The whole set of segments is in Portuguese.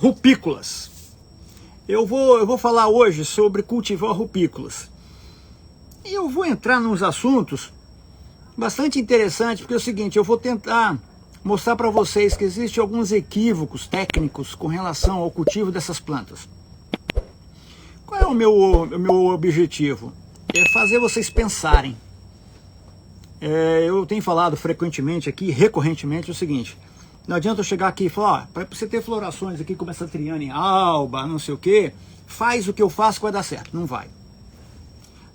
rupícolas. Eu vou falar hoje sobre cultivar rupícolas. E eu vou entrar nos assuntos bastante interessantes, porque é o seguinte, eu vou tentar mostrar para vocês que existem alguns equívocos técnicos com relação ao cultivo dessas plantas. Qual é o meu objetivo? É fazer vocês pensarem. Eu tenho falado frequentemente aqui, recorrentemente, o seguinte: não adianta eu chegar aqui e falar, para você ter florações aqui como essa Triane alba, não sei o que, faz o que eu faço que vai dar certo. Não vai.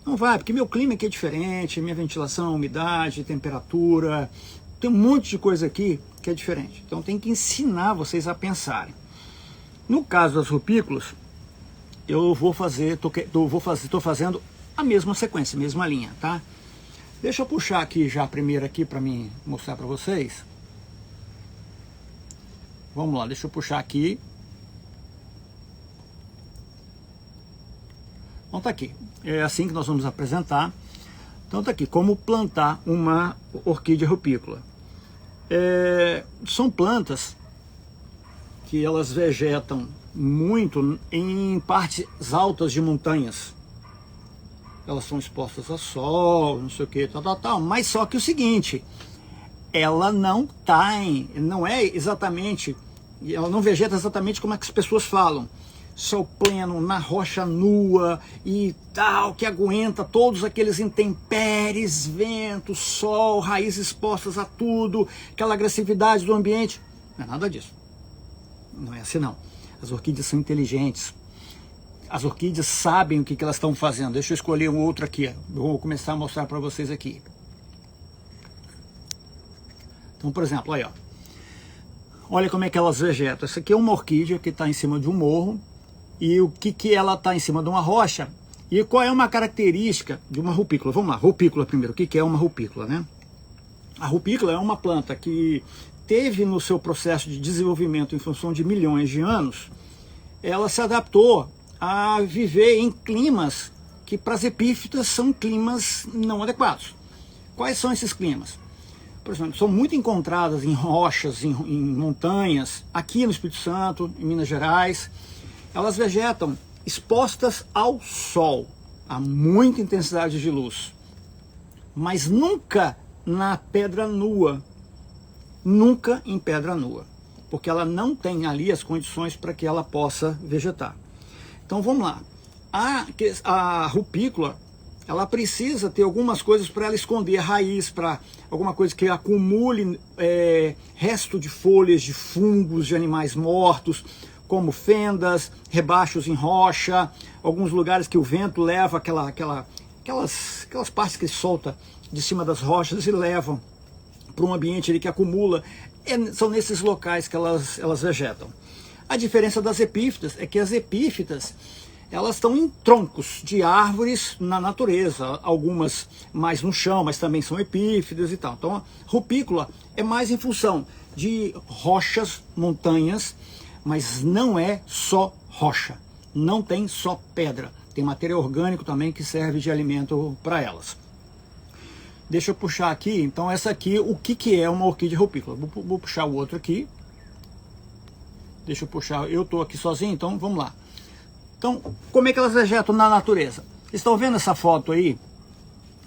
Não vai, porque meu clima aqui é diferente, minha ventilação, umidade, temperatura, tem um monte de coisa aqui que é diferente. Então tem que ensinar vocês a pensarem. No caso das rupícolas, estou fazendo a mesma sequência, a mesma linha, tá? Deixa eu puxar aqui já a primeira aqui para mim mostrar para vocês. Vamos lá, deixa eu puxar aqui. Então tá aqui, é assim que nós vamos apresentar. Então tá aqui, como plantar uma orquídea rupícola. São plantas que elas vegetam muito em partes altas de montanhas. Elas são expostas ao sol, não sei o que, tal, mas só que o seguinte, ela não vegeta exatamente como é que as pessoas falam, sol pleno, na rocha nua e tal, que aguenta todos aqueles intempéries, vento, sol, raízes expostas a tudo, aquela agressividade do ambiente. Não é nada disso. Não é assim não. As orquídeas são inteligentes. As orquídeas sabem o que elas estão fazendo. Deixa eu escolher um outro aqui. Eu vou começar a mostrar para vocês aqui. Então, por exemplo, aí, ó. Olha como é que elas vegetam. Essa aqui é uma orquídea que está em cima de um morro. E o que ela está em cima de uma rocha. E qual é uma característica de uma rupícola? Vamos lá, rupícola primeiro. O que é uma rupícola, né? A rupícola é uma planta que teve no seu processo de desenvolvimento em função de milhões de anos, ela se adaptou a viver em climas que para as epífitas são climas não adequados. Quais são esses climas? Por exemplo, são muito encontradas em rochas, em montanhas, aqui no Espírito Santo, em Minas Gerais. Elas vegetam expostas ao sol, a muita intensidade de luz, mas nunca na pedra nua, nunca em pedra nua, porque ela não tem ali as condições para que ela possa vegetar. Então vamos lá, a rupícola, ela precisa ter algumas coisas para ela esconder a raiz, para alguma coisa que acumule resto de folhas, de fungos, de animais mortos, como fendas, rebachos em rocha, alguns lugares que o vento leva aquelas partes que solta de cima das rochas e levam para um ambiente ali que acumula. São nesses locais que elas vegetam. A diferença das epífitas é que as epífitas elas estão em troncos de árvores na natureza, algumas mais no chão, mas também são epífitas e tal. Então a rupícola é mais em função de rochas, montanhas, mas não é só rocha, não tem só pedra, tem material orgânico também que serve de alimento para elas. Deixa eu puxar aqui, então essa aqui, o que é uma orquídea rupícola? Vou puxar o outro aqui. Deixa eu puxar, eu estou aqui sozinho, então vamos lá. Então, como é que elas vegetam na natureza? Vocês estão vendo essa foto aí?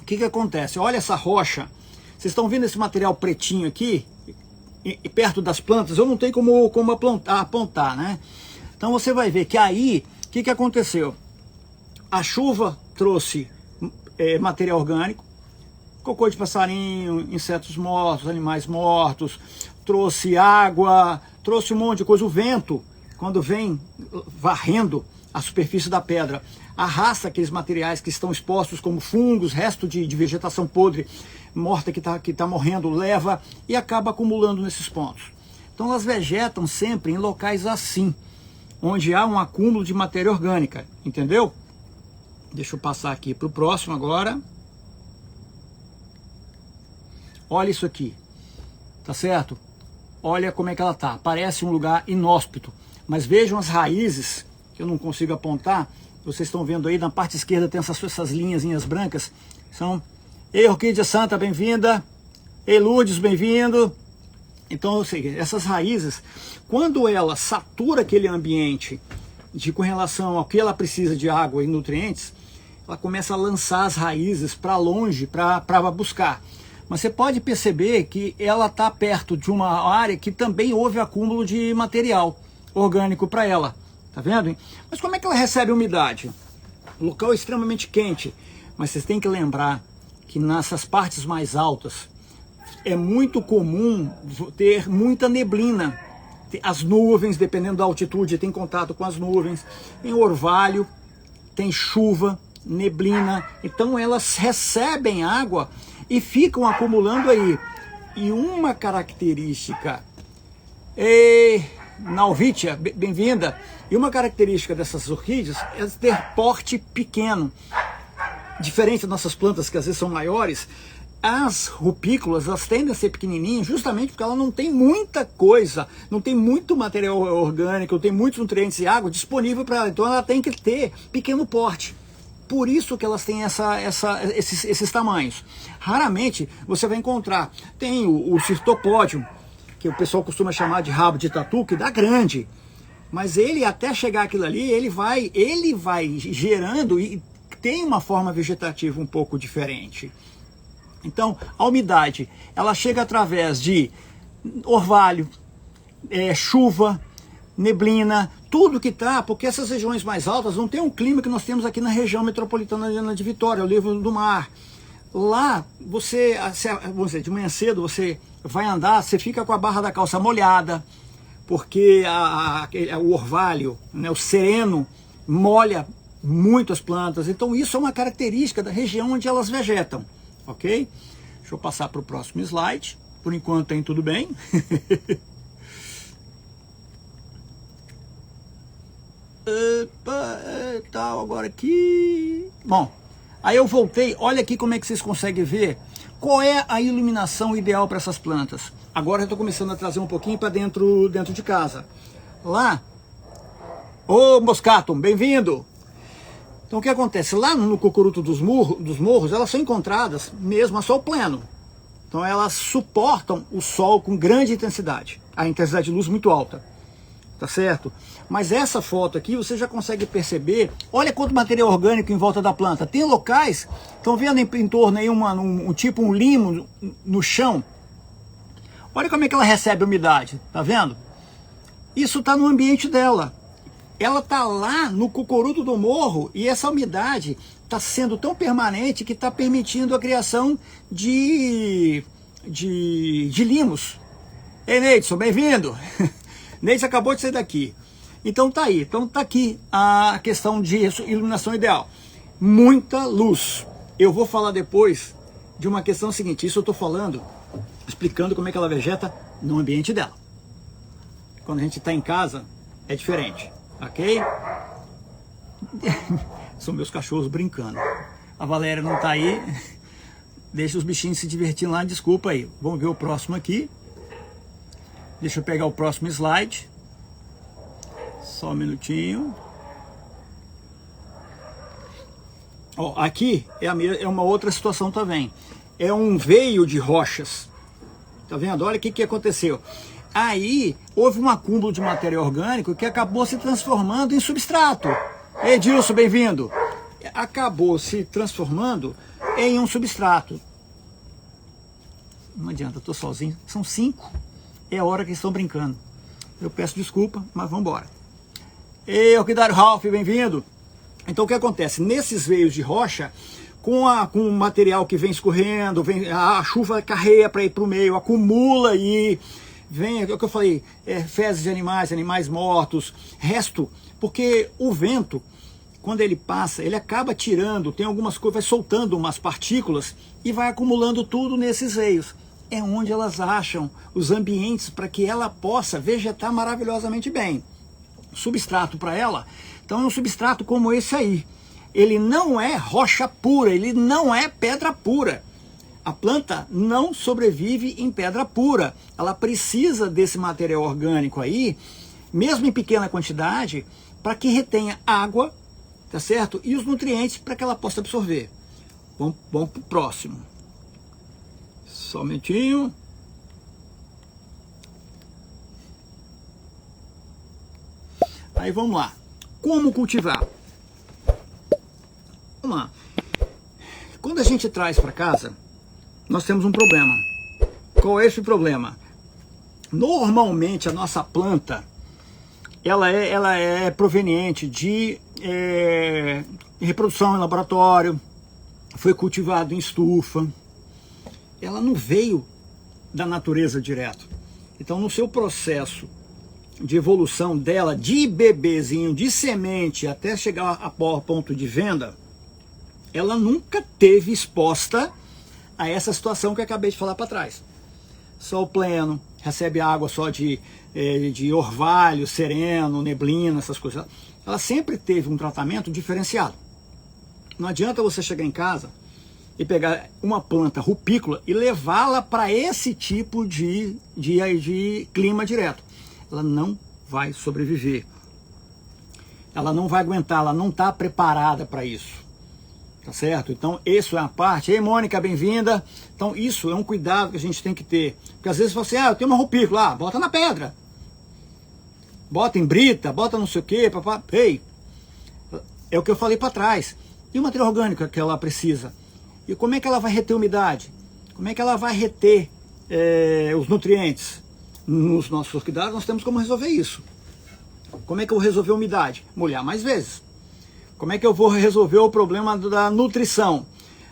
O que acontece? Olha essa rocha, vocês estão vendo esse material pretinho aqui? E perto das plantas, eu não tenho como apontar, né? Então você vai ver que aí, o que aconteceu? A chuva trouxe material orgânico, cocô de passarinho, insetos mortos, animais mortos, trouxe água, trouxe um monte de coisa. O vento, quando vem varrendo a superfície da pedra, arrasta aqueles materiais que estão expostos como fungos, resto de vegetação podre, morta que tá morrendo, leva e acaba acumulando nesses pontos. Então elas vegetam sempre em locais assim, onde há um acúmulo de matéria orgânica, entendeu? Deixa eu passar aqui para o próximo agora. Olha isso aqui, tá certo? Olha como é que ela tá, parece um lugar inóspito, mas vejam as raízes, que eu não consigo apontar, vocês estão vendo aí, na parte esquerda tem essas linhazinhas brancas, são... Ei, Orquídea Santa, bem-vinda! Ei, Lourdes, bem-vindo! Então, ou seja, essas raízes, quando ela satura aquele ambiente com relação ao que ela precisa de água e nutrientes, ela começa a lançar as raízes para longe para buscar. Mas você pode perceber que ela está perto de uma área que também houve acúmulo de material orgânico para ela. Tá vendo, hein? Mas como é que ela recebe umidade? O local é extremamente quente, mas vocês têm que lembrar que nessas partes mais altas é muito comum ter muita neblina. As nuvens, dependendo da altitude, tem contato com as nuvens, tem orvalho, tem chuva, neblina, então elas recebem água e ficam acumulando aí. E uma característica, Nalvitia, bem-vinda, e uma característica dessas orquídeas é ter porte pequeno. Diferente das nossas plantas, que às vezes são maiores, as rupícolas, elas tendem a ser pequenininhas justamente porque ela não tem muita coisa, não tem muito material orgânico, não tem muitos nutrientes e água disponível para ela, então ela tem que ter pequeno porte. Por isso que elas têm esses tamanhos. Raramente você vai encontrar. Tem o Cirtopódium, que o pessoal costuma chamar de rabo de tatu, que dá grande. Mas ele, até chegar aquilo ali, ele vai gerando e tem uma forma vegetativa um pouco diferente. Então, a umidade, ela chega através de orvalho, chuva, neblina, tudo que tá, porque essas regiões mais altas não tem um clima que nós temos aqui na região metropolitana de Vitória, o Livro do Mar. Lá, você, vamos dizer, de manhã cedo, você vai andar, você fica com a barra da calça molhada, porque o orvalho, né, o sereno, molha muito as plantas. Então isso é uma característica da região onde elas vegetam, ok? Deixa eu passar para o próximo slide. Por enquanto tem tudo bem. Tal, agora aqui. Bom, aí eu voltei. Olha aqui como é que vocês conseguem ver qual é a iluminação ideal para essas plantas. Agora eu estou começando a trazer um pouquinho para dentro de casa. Lá, ô Moscato, bem-vindo! Então o que acontece? Lá no cocoruto dos morros, elas são encontradas mesmo a sol pleno. Então elas suportam o sol com grande intensidade, a intensidade de luz muito alta, tá certo? Mas essa foto aqui você já consegue perceber, olha quanto material orgânico em volta da planta. Tem locais, estão vendo em torno aí um limo no chão? Olha como é que ela recebe umidade, tá vendo? Isso está no ambiente dela. Ela está lá no cocoruto do morro e essa umidade está sendo tão permanente que está permitindo a criação de limos. Ei, Neidson, bem-vindo! Neidson acabou de sair daqui. Então tá aí, então tá aqui a questão de iluminação ideal. Muita luz. Eu vou falar depois de uma questão seguinte, isso eu estou falando, explicando como é que ela vegeta no ambiente dela. Quando a gente está em casa, é diferente. Ok? São meus cachorros brincando. A Valéria não tá aí. Deixa os bichinhos se divertindo lá, desculpa aí. Vamos ver o próximo aqui. Deixa eu pegar o próximo slide. Só um minutinho. Ó, aqui é uma outra situação também. É um veio de rochas. Tá vendo? Olha o que aconteceu. Aí houve um acúmulo de material orgânico que acabou se transformando em substrato. Edilson, bem-vindo. Acabou se transformando em um substrato. Não adianta, eu estou sozinho. São 5. É a hora que estão brincando. Eu peço desculpa, mas vamos embora. Ei, Orquidário Ralph, bem-vindo. Então o que acontece? Nesses veios de rocha, com o material que vem escorrendo, a chuva carreia para ir para o meio, acumula e vem, é o que eu falei, fezes de animais mortos, resto, porque o vento, quando ele passa, ele acaba tirando, tem algumas coisas, vai soltando umas partículas e vai acumulando tudo nesses veios. É onde elas acham os ambientes para que ela possa vegetar maravilhosamente bem. Substrato para ela, então é um substrato como esse aí. Ele não é rocha pura, ele não é pedra pura. A planta não sobrevive em pedra pura. Ela precisa desse material orgânico aí, mesmo em pequena quantidade, para que retenha água, tá certo? E os nutrientes para que ela possa absorver. Vamos para o próximo. Só um minutinho. Aí vamos lá. Como cultivar? Vamos lá. Quando a gente traz para casa, nós temos um problema. Qual é esse problema? Normalmente a nossa planta, ela é proveniente de reprodução em laboratório, foi cultivado em estufa, ela não veio da natureza direto. Então no seu processo de evolução dela, de bebezinho, de semente, até chegar a ponto de venda, ela nunca teve exposta a essa situação que eu acabei de falar para trás. Sol pleno, recebe água só de orvalho, sereno, neblina, essas coisas. Ela sempre teve um tratamento diferenciado. Não adianta você chegar em casa e pegar uma planta rupícola e levá-la para esse tipo de clima direto. Ela não vai sobreviver. Ela não vai aguentar, ela não está preparada para isso. Tá certo? Então, isso é a parte. Ei, Mônica, bem-vinda. Então, isso é um cuidado que a gente tem que ter. Porque às vezes você, eu tenho uma rupícula, bota na pedra. Bota em brita, bota não sei o quê, papá. Ei, é o que eu falei para trás. E o material orgânico que ela precisa? E como é que ela vai reter umidade? Como é que ela vai reter os nutrientes? Nos nossos cuidados, nós temos como resolver isso. Como é que eu vou resolver a umidade? Molhar mais vezes. Como é que eu vou resolver o problema da nutrição?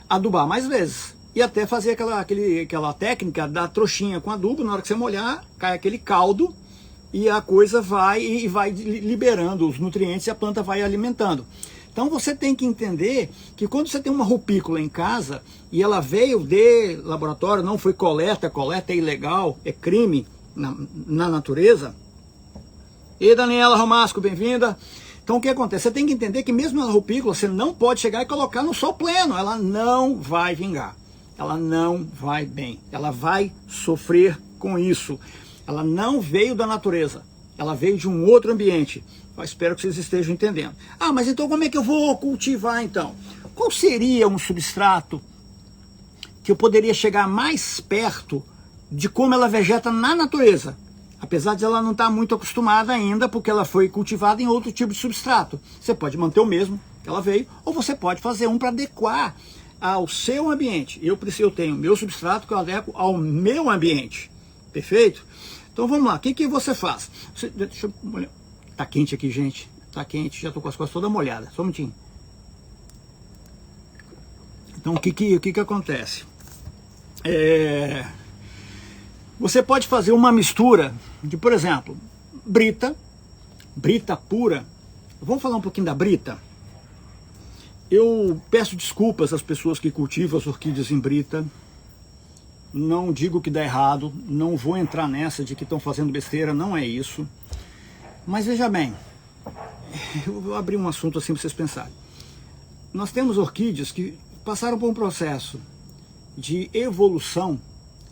Adubar mais vezes. E até fazer aquela técnica da trouxinha com adubo, na hora que você molhar, cai aquele caldo e a coisa vai liberando os nutrientes e a planta vai alimentando. Então você tem que entender que quando você tem uma rupícula em casa e ela veio de laboratório, não foi coleta é ilegal, é crime na natureza. E Daniela Romasco, bem-vinda. Então o que acontece? Você tem que entender que mesmo na rupícula você não pode chegar e colocar no sol pleno. Ela não vai vingar. Ela não vai bem. Ela vai sofrer com isso. Ela não veio da natureza. Ela veio de um outro ambiente. Eu espero que vocês estejam entendendo. Mas então como é que eu vou cultivar então? Qual seria um substrato que eu poderia chegar mais perto de como ela vegeta na natureza? Apesar de ela não estar muito acostumada ainda, porque ela foi cultivada em outro tipo de substrato. Você pode manter o mesmo que ela veio, ou você pode fazer um para adequar ao seu ambiente. Eu tenho meu substrato que eu adequo ao meu ambiente. Perfeito? Então vamos lá, o que você faz? Deixa eu molhar. Tá quente aqui, gente. Tá quente, já estou com as costas todas molhadas. Só um minutinho. Então o que acontece? Você pode fazer uma mistura de, por exemplo, brita pura. Vamos falar um pouquinho da brita? Eu peço desculpas às pessoas que cultivam as orquídeas em brita. Não digo que dá errado, não vou entrar nessa de que estão fazendo besteira, não é isso. Mas veja bem, eu vou abrir um assunto assim para vocês pensarem. Nós temos orquídeas que passaram por um processo de evolução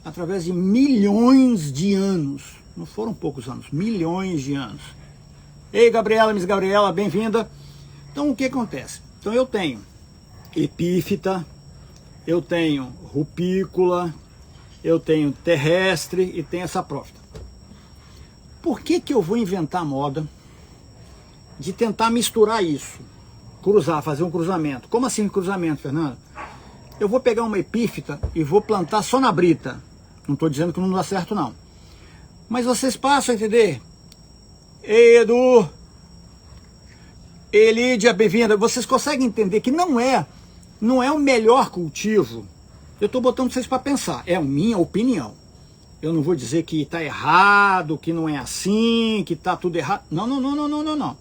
através de milhões de anos. Não foram poucos anos, milhões de anos. Ei, Gabriela, Miss Gabriela, bem-vinda. Então, o que acontece? Então, eu tenho epífita, eu tenho rupícula, eu tenho terrestre e tenho saprófita. Por que eu vou inventar moda de tentar misturar isso? Cruzar, fazer um cruzamento. Como assim cruzamento, Fernando? Eu vou pegar uma epífita e vou plantar só na brita. Não estou dizendo que não dá certo, não. Mas vocês passam a entender. Ei, Edu. Lídia, bem-vinda. Vocês conseguem entender que não é o melhor cultivo. Eu estou botando vocês para pensar. É a minha opinião. Eu não vou dizer que está errado, que não é assim, que está tudo errado. Não.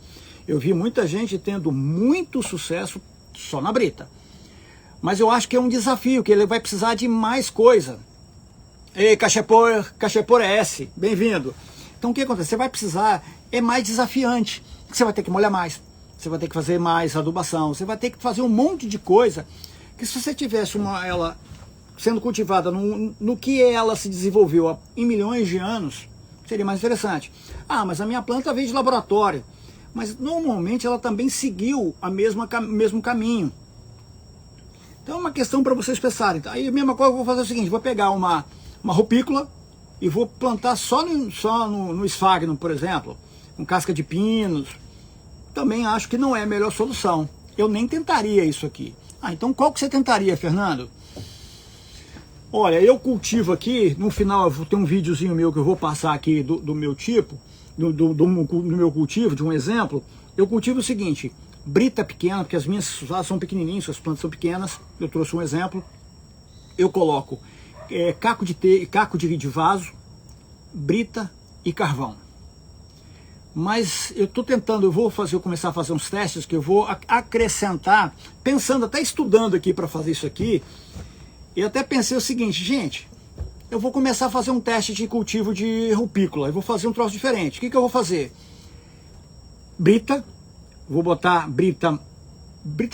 Eu vi muita gente tendo muito sucesso só na brita. Mas eu acho que é um desafio, que ele vai precisar de mais coisa. Ei, Cachepor S, bem-vindo. Então o que acontece? Você vai precisar, é mais desafiante. Você vai ter que molhar mais, você vai ter que fazer mais adubação, você vai ter que fazer um monte de coisa, que se você tivesse ela sendo cultivada no que ela se desenvolveu em milhões de anos, seria mais interessante. Mas a minha planta veio de laboratório. Mas normalmente ela também seguiu o mesmo caminho. Então é uma questão para vocês pensarem. Aí a mesma coisa eu vou fazer o seguinte, vou pegar uma rupícula e vou plantar só no esfagno, por exemplo, com casca de pinos, também acho que não é a melhor solução. Eu nem tentaria isso aqui. Ah, então qual que você tentaria, Fernando? Olha, eu cultivo aqui, no final eu vou ter um videozinho meu que eu vou passar aqui do meu tipo, do meu cultivo, de um exemplo. Eu cultivo o seguinte: brita pequena, porque as minhas vasos são pequenininhos, as plantas são pequenas, eu trouxe um exemplo. Eu coloco caco de vaso, brita e carvão. Mas eu estou tentando, eu vou começar a fazer uns testes que eu vou acrescentar, pensando, até estudando aqui para fazer isso aqui. E até pensei o seguinte, gente, eu vou começar a fazer um teste de cultivo de rupícola, eu vou fazer um troço diferente. O que eu vou fazer? Brita, vou botar brita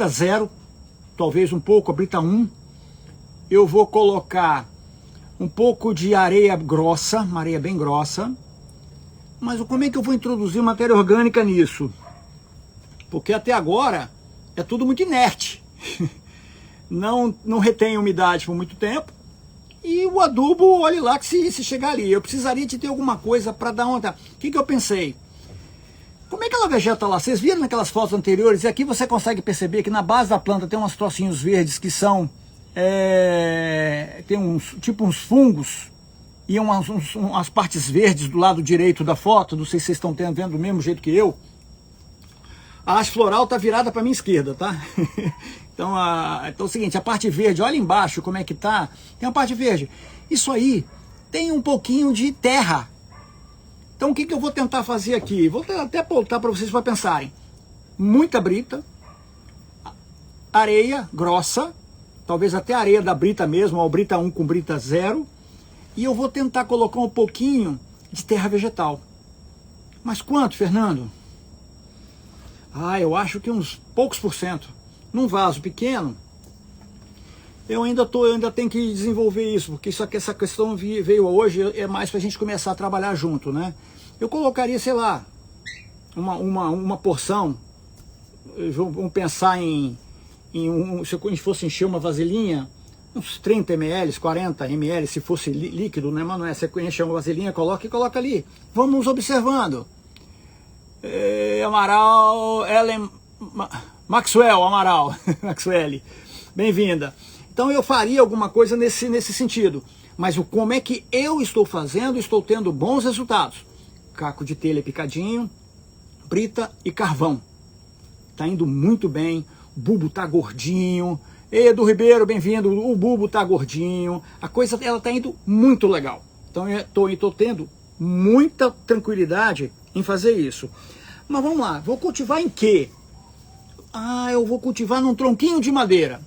0, talvez um pouco, a brita 1. Eu vou colocar um pouco de areia grossa, uma areia bem grossa. Mas como é que eu vou introduzir matéria orgânica nisso? Porque até agora é tudo muito inerte. Não retém umidade por muito tempo. E o adubo, olha lá que se chegar ali. Eu precisaria de ter alguma coisa para dar uma... O que eu pensei? Como é que ela vegeta lá? Vocês viram naquelas fotos anteriores? E aqui você consegue perceber que na base da planta tem uns trocinhos verdes que são... tem uns fungos. E umas partes verdes do lado direito da foto. Não sei se vocês estão vendo do mesmo jeito que eu. A haste floral está virada para a minha esquerda, tá? Então é o seguinte, a parte verde, olha embaixo como é que tá. Tem uma parte verde. Isso aí tem um pouquinho de terra. Então o que eu vou tentar fazer aqui? Vou até voltar para vocês para pensarem. Muita brita, areia grossa, talvez até areia da brita mesmo, ou brita 1 com brita 0. E eu vou tentar colocar um pouquinho de terra vegetal. Mas quanto, Fernando? Eu acho que uns poucos %. Num vaso pequeno, eu ainda tenho que desenvolver isso, porque essa questão veio hoje, é mais para a gente começar a trabalhar junto, né? Eu colocaria, sei lá, uma porção, vamos pensar se a gente fosse encher uma vasilhinha, uns 30 ml, 40 ml, se fosse líquido, né? Mas não é, você enche uma vasilhinha, coloca ali. Vamos observando. Amaral, Ellen, Maxwell, Amaral, Maxwell, bem-vinda. Então eu faria alguma coisa nesse sentido. Mas como é que eu estou fazendo? Estou tendo bons resultados. Caco de telha picadinho, brita e carvão. Tá indo muito bem, o bulbo tá gordinho. Edu Ribeiro, bem-vindo, o bulbo tá gordinho. A coisa, ela tá indo muito legal. Então eu tô tendo muita tranquilidade em fazer isso. Mas vamos lá, vou cultivar em quê? Eu vou cultivar num tronquinho de madeira.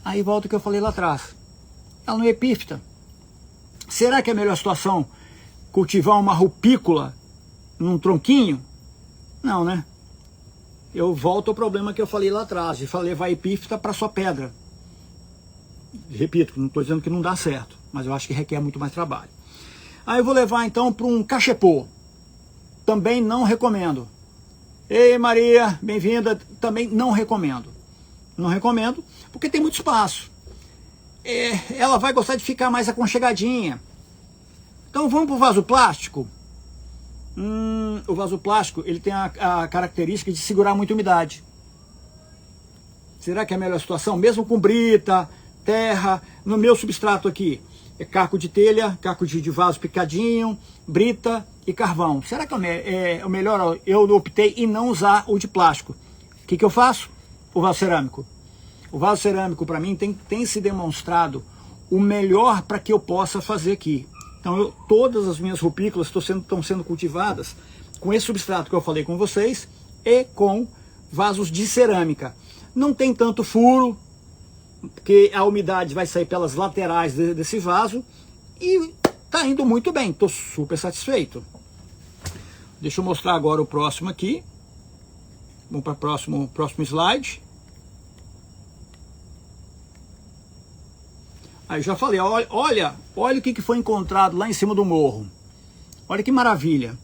Aí volta o que eu falei lá atrás. Ela não é epífita. Será que é a melhor situação cultivar uma rupícola num tronquinho? Não, né? Eu volto ao problema que eu falei lá atrás, de levar epífita para sua pedra. Repito, não estou dizendo que não dá certo, mas eu acho que requer muito mais trabalho. Aí eu vou levar então para um cachepô. Também não recomendo. Ei Maria, bem-vinda, também não recomendo. Não recomendo, porque tem muito espaço. Ela vai gostar de ficar mais aconchegadinha. Então vamos para o vaso plástico. O vaso plástico, ele tem a característica de segurar muita umidade. Será que é a melhor situação? Mesmo com brita, terra, no meu substrato aqui, é caco de telha, caco de vaso picadinho, brita e carvão. Será que é o melhor? Eu optei em não usar o de plástico. O que eu faço? O vaso cerâmico. O vaso cerâmico, para mim, tem se demonstrado o melhor para que eu possa fazer aqui. Então, todas as minhas rupícolas estão sendo cultivadas com esse substrato que eu falei com vocês e com vasos de cerâmica. Não tem tanto furo, porque a umidade vai sair pelas laterais desse vaso e está indo muito bem, estou super satisfeito. Deixa eu mostrar agora o próximo aqui. Vamos para o próximo slide. Aí já falei, olha o que foi encontrado lá em cima do morro. Olha que maravilha.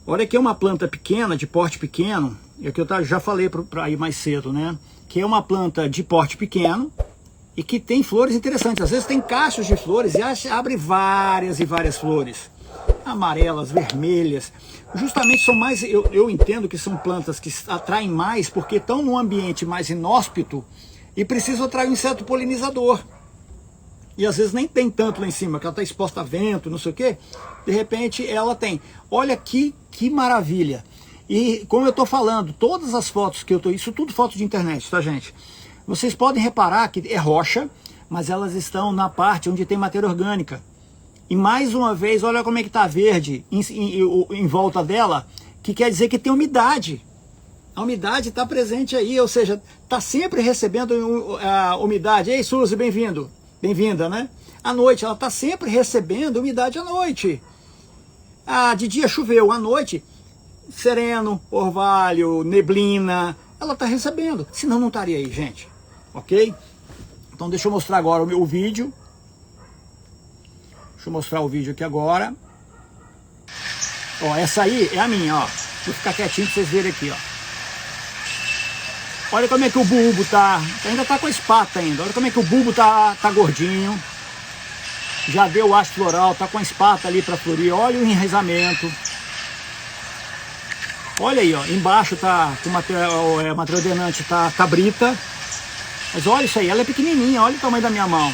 Olha que é uma planta pequena, de porte pequeno, é que eu já falei para ir mais cedo, né? Que é uma planta de porte pequeno e que tem flores interessantes. Às vezes tem cachos de flores e abre várias e várias flores. amarelas, vermelhas. Justamente são mais, eu entendo que são plantas que atraem mais porque estão num ambiente mais inóspito e precisam atrair um inseto polinizador. E às vezes nem tem tanto lá em cima, que ela está exposta a vento, não sei o quê. De repente ela tem. Olha aqui que maravilha. E como eu estou falando, todas as fotos que eu estou... Isso tudo foto de internet, tá, gente? Vocês podem reparar que é rocha, mas elas estão na parte onde tem matéria orgânica. E mais uma vez, olha como é que está verde em volta dela, que quer dizer que tem umidade. A umidade está presente aí, ou seja, está sempre recebendo a umidade. Ei, Suzy, bem-vindo. Bem-vinda, né? À noite, ela está sempre recebendo umidade à noite. Ah, de dia choveu, à noite, sereno, orvalho, neblina, ela está recebendo. Senão não estaria aí, gente. Ok? Então deixa eu mostrar agora o meu vídeo. Deixa eu mostrar o vídeo aqui agora. Ó, essa aí é a minha, ó. Vou ficar quietinho para vocês verem aqui, ó. Olha como é que o bulbo tá, ainda tá com a espata ainda. Olha como é que o bulbo tá gordinho. Já deu o haste floral, tá com a espata ali para florir. Olha o enraizamento. Olha aí, ó, embaixo tá com material ordenante, tá cabrita. Mas olha isso aí, ela é pequenininha, olha o tamanho da minha mão.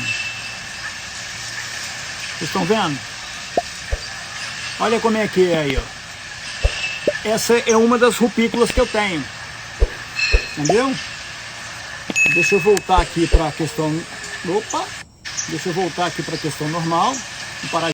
Vocês estão vendo? Olha como é que é aí, ó. Essa é uma das rupícolas que eu tenho. Entendeu? Deixa eu voltar aqui para a questão... Opa! Deixa eu voltar aqui para a questão normal. Vou parar